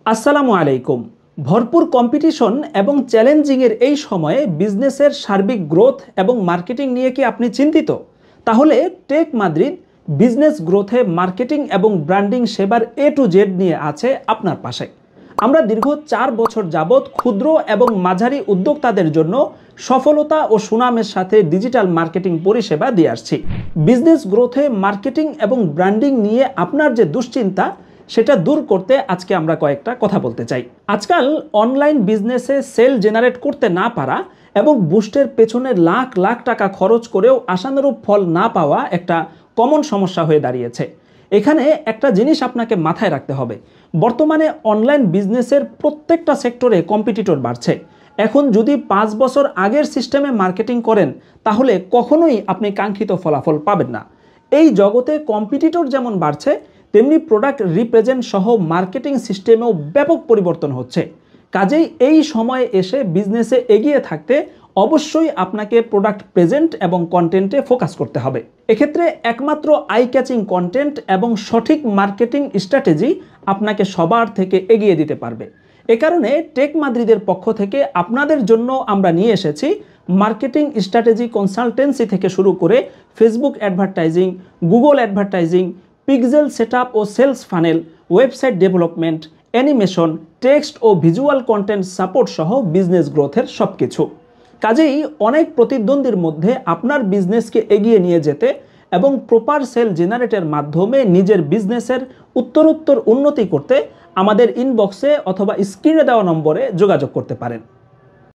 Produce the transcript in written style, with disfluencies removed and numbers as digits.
আসসালামু আলাইকুম। ভরপুর কম্পিটিশন এবং চ্যালেঞ্জিংয়ের এই সময়ে বিজনেসের সার্বিক গ্রোথ এবং মার্কেটিং নিয়ে কি আপনি চিন্তিত? তাহলে টেক মাদ্রিদ বিজনেস গ্রোথে মার্কেটিং এবং ব্র্যান্ডিং সেবার A to Z নিয়ে আছে আপনার পাশে। আমরা দীর্ঘ 4 বছর যাবৎ ক্ষুদ্র এবং মাঝারি উদ্যোক্তাদের জন্য সফলতা ও সুনামের সাথে ডিজিটাল মার্কেটিং পরিষেবা দিয়ে আসছি। বিজনেস গ্রোথে মার্কেটিং এবং ব্র্যান্ডিং নিয়ে আপনার যে দুশ্চিন্তা সেটা দূর করতে আজকে আমরা কয়েকটা কথা বলতে চাই। আজকাল অনলাইন বিজনেসে সেল জেনারেট করতে না পারা এবং বুস্টের পেছনে লাখ লাখ টাকা খরচ করেও আশানুরূপ ফল না পাওয়া একটা কমন সমস্যা হয়ে দাঁড়িয়েছে। এখানে একটা জিনিস আপনাকে মাথায় রাখতে হবে, বর্তমানে অনলাইন বিজনেসের প্রত্যেকটা সেক্টরে কম্পিটিটর বাড়ছে। এখন যদি 5 বছর আগের সিস্টেমে মার্কেটিং করেন তাহলে কখনোই আপনি কাঙ্ক্ষিত ফলাফল পাবেন না। এই জগতে কম্পিটিটর যেমন বাড়ছে তেমনি প্রোডাক্ট রিপ্রেজেন্ট সহ মার্কেটিং সিস্টেমেও ব্যাপক পরিবর্তন হচ্ছে। কাজেই এই সময়ে এসে বিজনেসে এগিয়ে থাকতে অবশ্যই আপনাকে প্রোডাক্ট প্রেজেন্ট এবং কন্টেন্টে ফোকাস করতে হবে। এক্ষেত্রে একমাত্র আই ক্যাচিং কন্টেন্ট এবং সঠিক মার্কেটিং স্ট্র্যাটেজি আপনাকে সবার থেকে এগিয়ে দিতে পারবে। এ কারণে টেক মাদ্রিদের পক্ষ থেকে আপনাদের জন্য আমরা নিয়ে এসেছি মার্কেটিং স্ট্র্যাটেজি কনসালটেন্সি থেকে শুরু করে Facebook advertising, Google advertising, pixel setup ও sales funnel, website development, animation, text ও ভিজুয়াল কন্টেন্ট সাপোর্ট সহ বিজনেস গ্রোথের সব কিছু। কাজেই অনেক প্রতিদ্বন্দ্বীর মধ্যে আপনার বিজনেসকে এগিয়ে নিয়ে যেতে এবং প্রপার সেল জেনারেটের মাধ্যমে নিজের বিজনেসের উত্তরোত্তর উন্নতি করতে আমাদের ইনবক্সে অথবা স্ক্রিনে দেওয়া নম্বরে যোগাযোগ করতে পারেন।